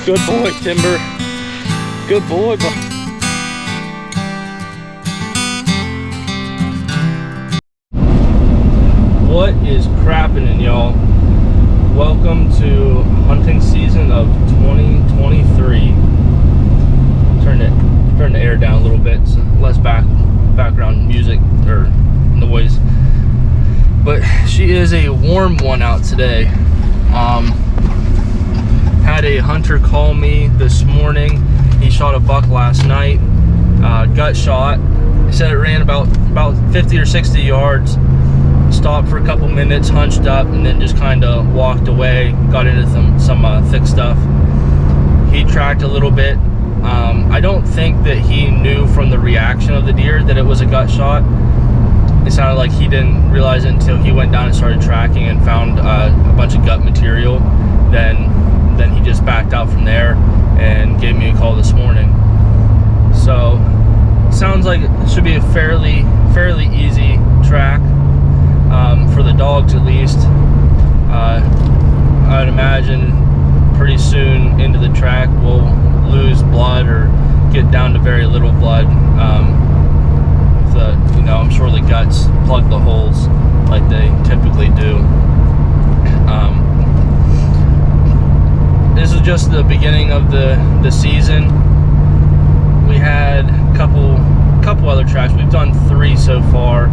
Good boy, Timber. Good boy, bud. What is crappin', y'all? Welcome to hunting season of 2023. Turn the air down a little bit, so less background music or noise. But she is a warm one out today. Had a hunter call me this morning. He shot a buck last night, gut shot. He said it ran about 50 or 60 yards. Stopped for a couple minutes, hunched up, and then just kind of walked away. Got into some thick stuff. He tracked a little bit. I don't think that he knew from the reaction of the deer that it was a gut shot. It sounded like he didn't realize it until he went down and started tracking and found a bunch of gut material. Then he just backed out from there and gave me a call this morning. So sounds like it should be a fairly easy track for the dogs, at least. I would imagine pretty soon into the track we'll lose blood or get down to very little blood. I'm sure the guts plug the holes like they typically do. This is just the beginning of the season. We had a couple other tracks. We've done 3 so far.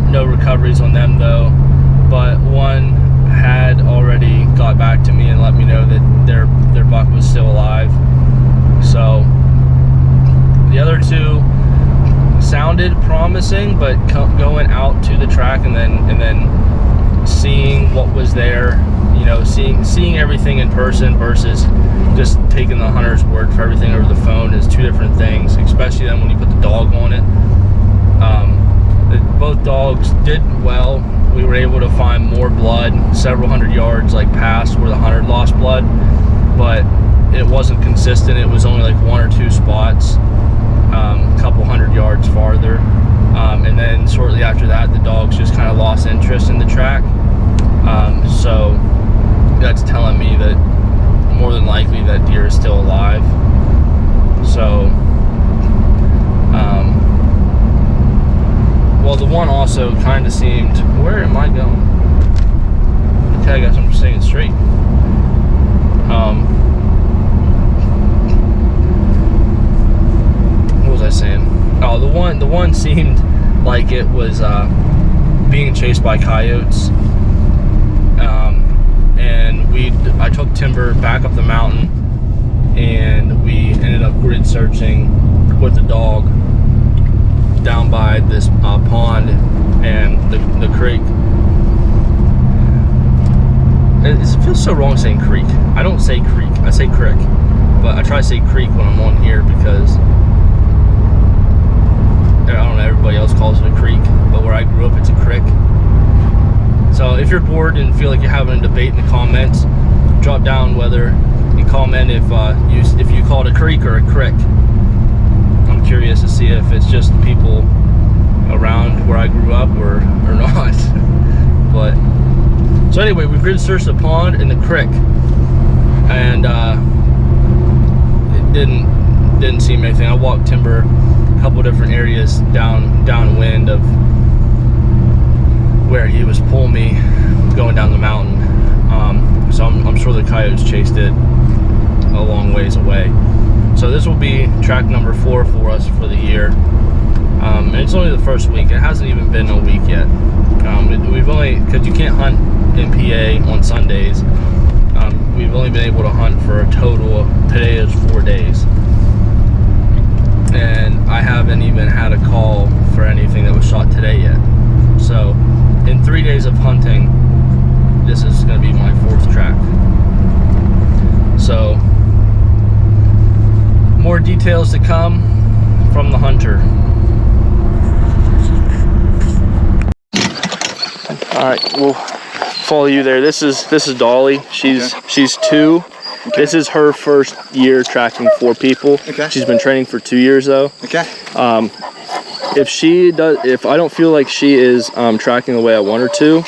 No recoveries on them though, but one had already got back to me and let me know that their buck was still alive. So the other 2 sounded promising, but going out to the track and then seeing what was there, seeing everything in person versus just taking the hunter's word for everything over the phone is 2 different things, especially then when you put the dog on it. Both dogs did well. We were able to find more blood several hundred yards past where the hunter lost blood, but it wasn't consistent. It was only 1 or 2 spots, a couple hundred yards farther, and then shortly after that the dogs just kind of lost interest in the track. So that's telling me that more than likely that deer is still alive. So well, the one also kind of seemed, where am I going? Okay, I guess I'm just staying straight. What was I saying? Oh, the one seemed like it was being chased by coyotes. And I took Timber back up the mountain, and we ended up grid searching with the dog down by this pond and the creek. It feels so wrong saying creek. I don't say creek, I say crick, but I try to say creek when I'm on here because I don't know, everybody else calls it a creek, but where I grew up it's a crick. So if you're bored and feel like you're having a debate in the comments, drop down whether you comment if you call it a creek or a crick. I'm curious to see if it's just people around where I grew up or not. But so anyway, we grid searched the pond and the creek, and it didn't seem anything. I walked Timber a couple different areas downwind of where he was pulling me going down the mountain. So I'm sure the coyotes chased it a long ways away. So this will be track number 4 for us for the year. And it's only the first week. It hasn't even been a week yet. We've only, because you can't hunt in PA on Sundays, we've only been able to hunt for a total of, today is 4 days. And I haven't even had a call for anything that was shot today yet. So in 3 days of hunting, this is going to be my 4th track. So more details to come from the hunter. All right, we'll follow you there. This is Dolly. She's 2. Okay. This is her first year tracking 4 people. Okay. She's been training for 2 years though. Okay. If I don't feel like she is tracking the way I want her to,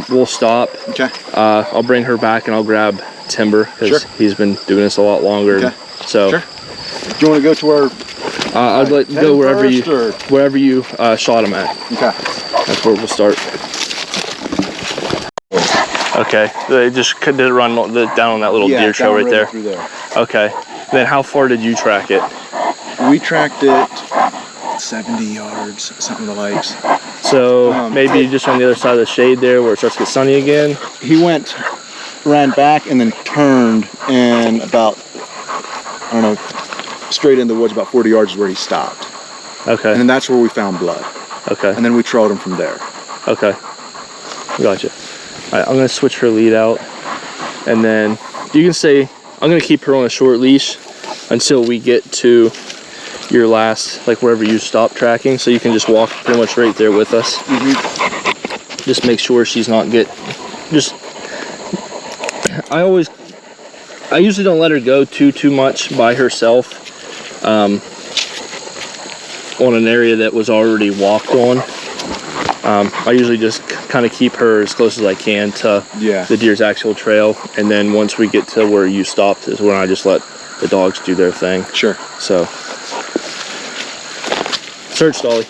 we'll stop. Okay. I'll bring her back and I'll grab timber because he's been doing this a lot longer. Okay. So, do you want to go to where? I'd like to go wherever you shot him at. Okay. That's where we'll start. Okay, they just did it run down on that little deer trail right there. Through there. Okay. Then how far did you track it? We tracked it 70 yards, something of the likes. So maybe just on the other side of the shade there where it starts to get sunny again? He ran back and then turned, and about, I don't know, straight in the woods, about 40 yards is where he stopped. Okay. And then that's where we found blood. Okay. And then we trailed him from there. Okay. Gotcha. All right, I'm going to switch her lead out. And then you can say, I'm going to keep her on a short leash until we get to your last, like wherever you stop tracking. So you can just walk pretty much right there with us. Just make sure she's not I usually don't let her go too much by herself on an area that was already walked on. I usually just kind of keep her as close as I can to the deer's actual trail, and then once we get to where you stopped is when I just let the dogs do their thing. Sure. So, search, Dolly.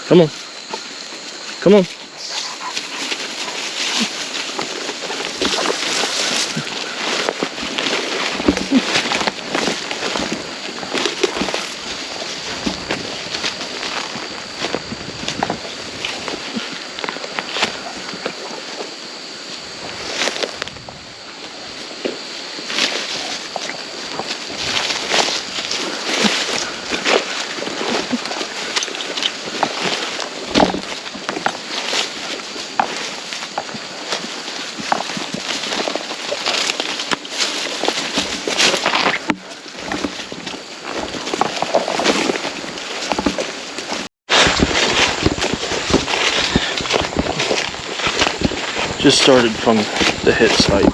Come on. Come on. Just started from the hit site.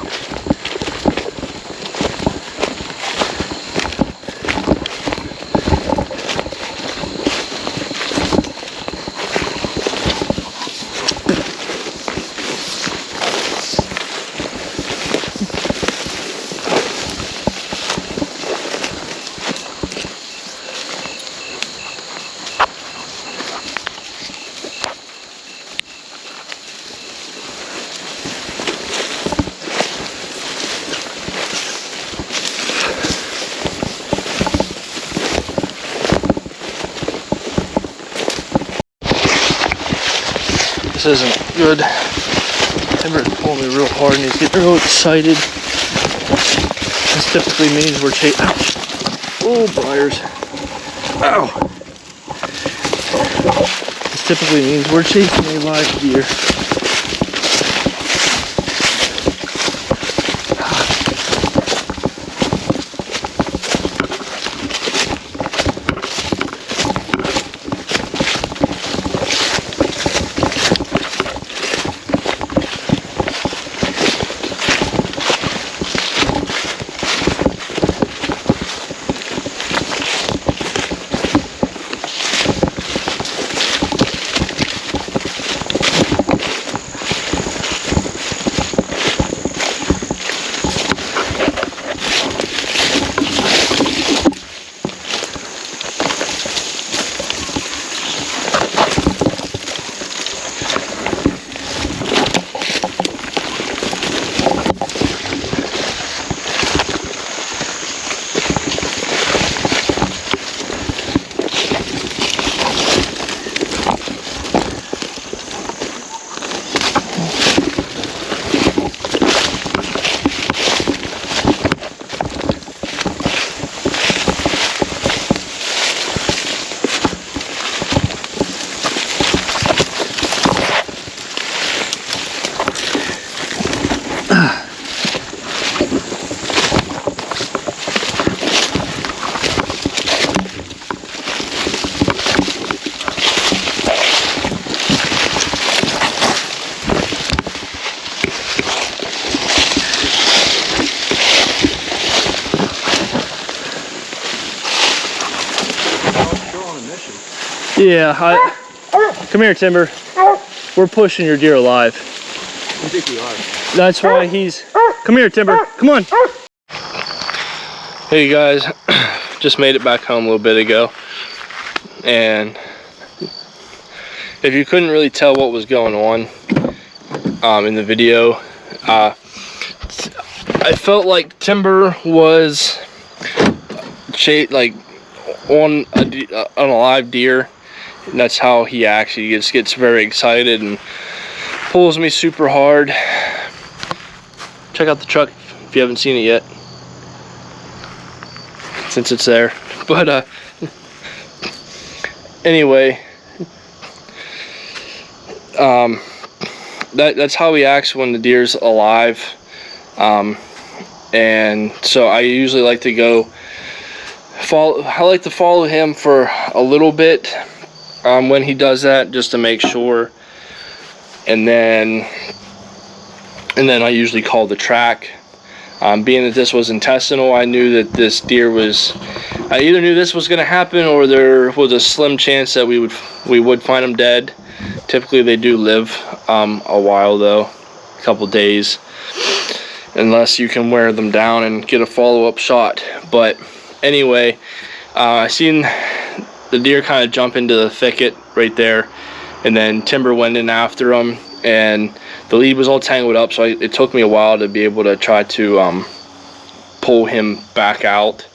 This isn't good. Timber's pulling me real hard and he's getting real excited. This typically means we're chasing. Ouch! Oh, briars. Ow! This typically means we're chasing a live deer. Yeah, come here, Timber. We're pushing your deer alive. I think we are. That's why he's... Come here, Timber. Come on. Hey, guys. Just made it back home a little bit ago. And if you couldn't really tell what was going on in the video, I felt like Timber was like on a live deer, and that's how he actually gets very excited and pulls me super hard. Check out the truck if you haven't seen it yet, since it's there. But anyway, that's how he acts when the deer's alive. And so I usually like to go follow him for a little bit when he does that, just to make sure, and then I usually call the track. Being that this was intestinal, I knew that this deer was, I either knew this was going to happen, or there was a slim chance that we would find him dead. Typically they do live a while though, a couple days, unless you can wear them down and get a follow-up shot. But anyway, I seen the deer kind of jump into the thicket right there, and then Timber went in after him, and the lead was all tangled up, so it took me a while to be able to try to pull him back out.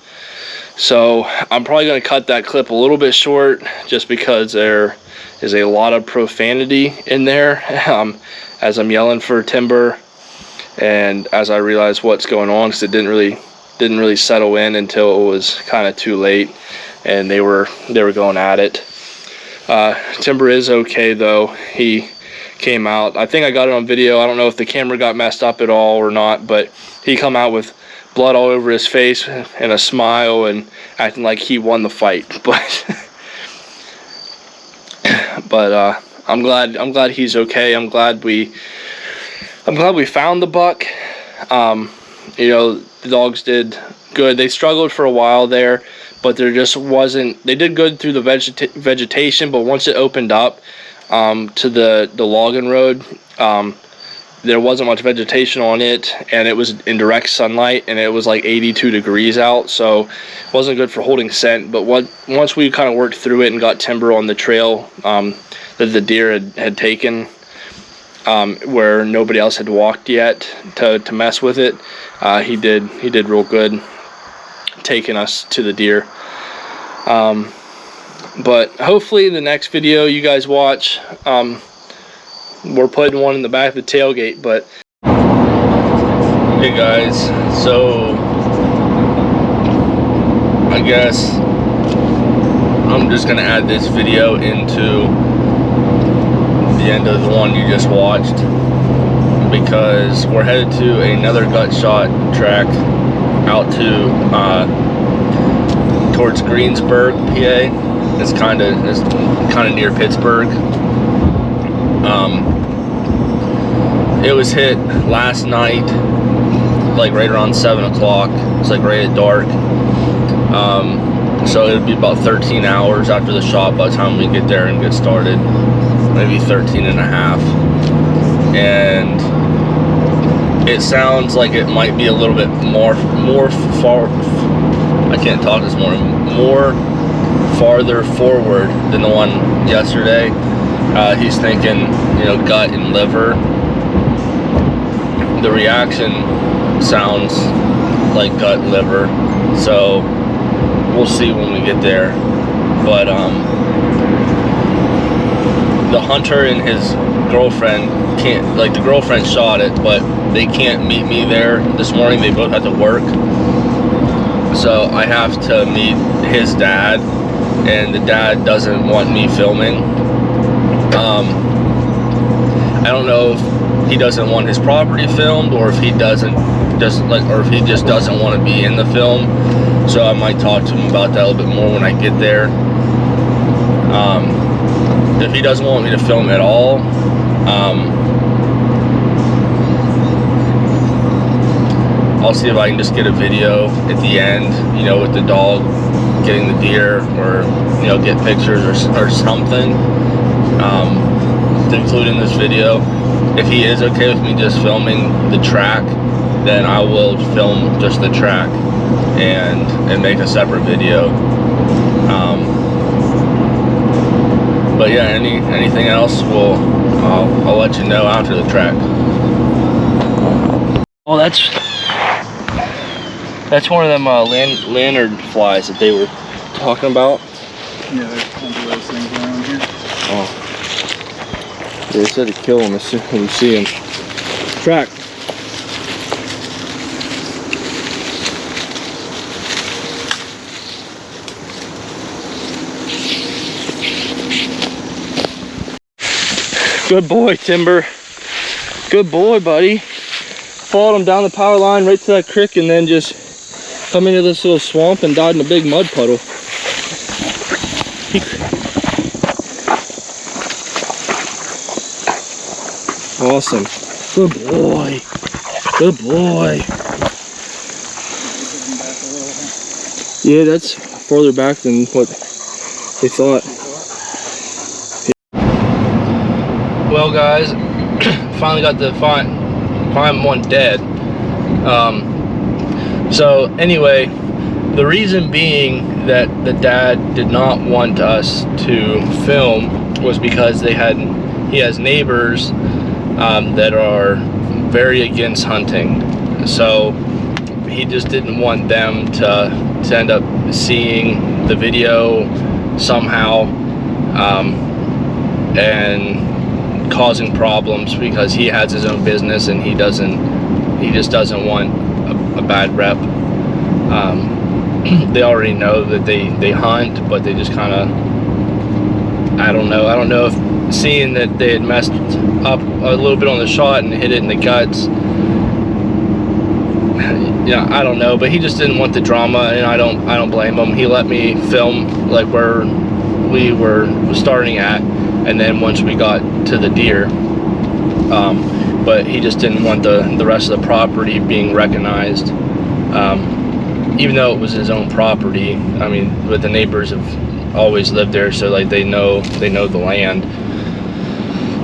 So I'm probably going to cut that clip a little bit short, just because there is a lot of profanity in there as I'm yelling for Timber, and as I realize what's going on, because it didn't really settle in until it was kind of too late, and they were going at it. Timber is okay though. He came out, I think I got it on video. I don't know if the camera got messed up at all or not, but he come out with blood all over his face and a smile and acting like he won the fight. But I'm glad he's okay. I'm glad we found the buck. You know, the dogs did good. They struggled for a while there, but there just wasn't, they did good through the vegetation, but once it opened up to the logging road, there wasn't much vegetation on it, and it was in direct sunlight, and it was like 82 degrees out, so it wasn't good for holding scent. But once we kind of worked through it and got Timber on the trail that the deer had taken, where nobody else had walked yet to mess with it, he did real good taking us to the deer. But hopefully the next video you guys watch, we're putting one in the back of the tailgate. But hey guys, so I guess I'm just gonna add this video into the end of the one you just watched, because we're headed to another gut shot track out to towards Greensburg, PA. It's kind of near Pittsburgh. It was hit last night, like right around 7 o'clock. It's like right at dark. So it'll be about 13 hours after the shot by the time we get there and get started. Maybe 13 and a half. And it sounds like it might be a little bit more far. I can't talk this morning. More farther forward than the one yesterday. He's thinking, you know, gut and liver. The reaction sounds like gut and liver, so we'll see when we get there. But the hunter and his girlfriend can't, like, the girlfriend shot it, but they can't meet me there this morning. They both had to work, so I have to meet his dad, and the dad doesn't want me filming. I don't know if he doesn't want his property filmed, or if he or if he just doesn't want to be in the film. So I might talk to him about that a little bit more when I get there. If he doesn't want me to film at all, I'll see if I can just get a video at the end, you know, with the dog getting the deer, or you know, get pictures or something to include in this video. If he is okay with me just filming the track, then I will film just the track and make a separate video. But yeah, anything else, I'll let you know after the track. Oh, that's one of them lantern flies that they were talking about. Yeah, there's tons of those things around here. Oh, they said to kill them as soon as you see them. Track. Good boy, Timber. Good boy, buddy. Followed him down the power line right to that creek, and then just come into this little swamp and died in a big mud puddle. Awesome. Good boy. Good boy. Yeah, that's farther back than what they thought. Well, guys, finally got to find one dead. So anyway, the reason being that the dad did not want us to film was because he has neighbors that are very against hunting. So he just didn't want them to end up seeing the video somehow and causing problems, because he has his own business and he just doesn't want a bad rep. They already know that they hunt, but they just kind of, I don't know if seeing that they had messed up a little bit on the shot and hit it in the guts, yeah, I don't know, but he just didn't want the drama, and I don't blame him. He let me film like where we were starting at, and then once we got to the deer, but he just didn't want the rest of the property being recognized, even though it was his own property. I mean, but the neighbors have always lived there, so like they know the land.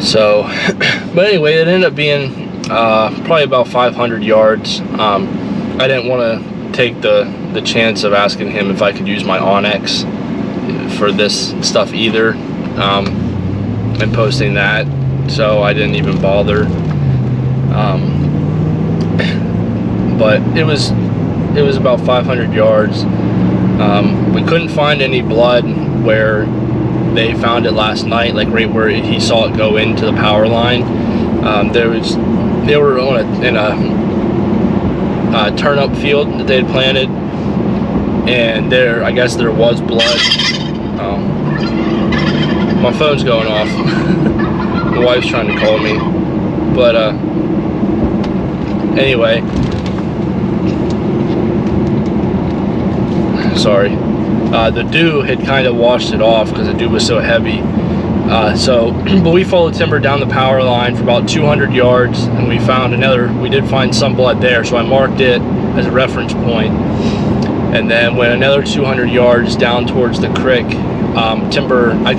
So but anyway, it ended up being probably about 500 yards. I didn't want to take the chance of asking him if I could use my Onyx for this stuff either, and posting that, so I didn't even bother. But it was about 500 yards. We couldn't find any blood where they found it last night, like right where he saw it go into the power line. They were in a turnip field that they had planted, and I guess there was blood. My phone's going off. My wife's trying to call me, but anyway, sorry. The dew had kind of washed it off because the dew was so heavy. But we followed Timber down the power line for about 200 yards, and we did find some blood there, so I marked it as a reference point. And then went another 200 yards down towards the creek. Timber, I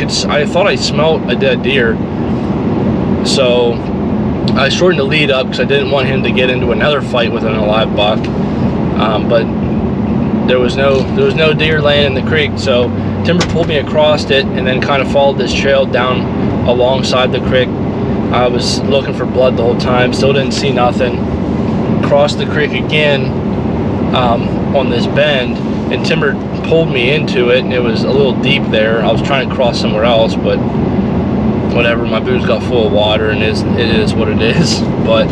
thought I smelled a dead deer, so I shortened the lead up because I didn't want him to get into another fight with an alive buck. But there was no deer laying in the creek, so Timber pulled me across it and then kind of followed this trail down alongside the creek. I was looking for blood the whole time, still didn't see nothing. Crossed the creek again on this bend, and Timber pulled me into it, and it was a little deep there. I was trying to cross somewhere else, but whatever, my boots got full of water, and it is what it is. But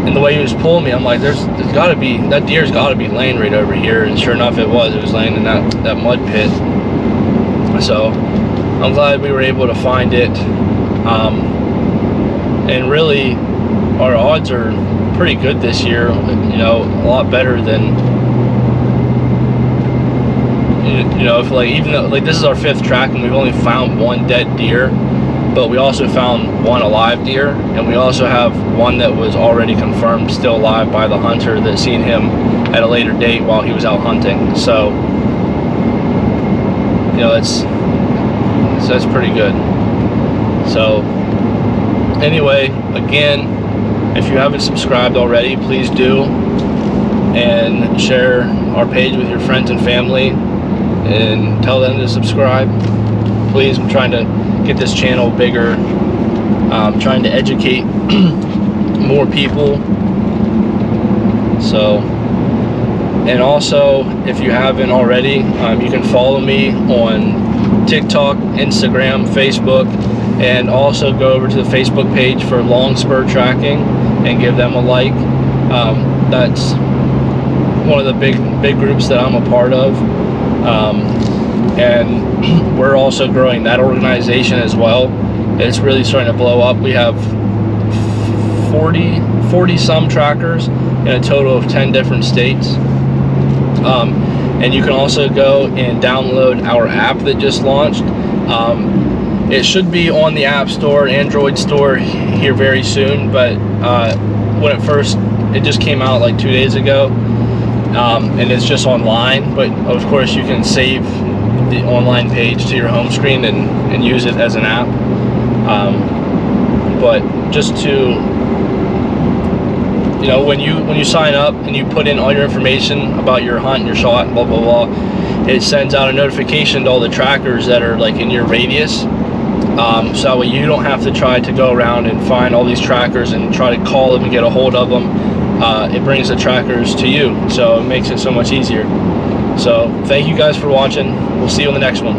and the way he was pulling me, I'm like, there's gotta be, that deer's gotta be laying right over here, and sure enough it was laying in that mud pit. So I'm glad we were able to find it, and really our odds are pretty good this year, you know, a lot better than, you know, if like, even though like this is our 5th track and we've only found one dead deer, but we also found one alive deer, and we also have one that was already confirmed still alive by the hunter that seen him at a later date while he was out hunting. So, you know, that's pretty good. So anyway, again, if you haven't subscribed already, please do, and share our page with your friends and family and tell them to subscribe. Please, I'm trying to get this channel bigger. I'm trying to educate more people. So, and also, if you haven't already, you can follow me on TikTok, Instagram, Facebook, and also go over to the Facebook page for long spur tracking and give them a like. That's one of the big groups that I'm a part of, and we're also growing that organization as well. It's really starting to blow up. We have 40 some trackers in a total of 10 different states. And you can also go and download our app that just launched. It should be on the App Store, Android store here very soon, but when it just came out like 2 days ago, and it's just online, but of course you can save the online page to your home screen and use it as an app. But just to, you know, when you sign up and you put in all your information about your hunt, your shot, blah blah blah, it sends out a notification to all the trackers that are like in your radius. So that way you don't have to try to go around and find all these trackers and try to call them and get a hold of them. It brings the trackers to you, so it makes it so much easier. So thank you guys for watching. We'll see you on the next one.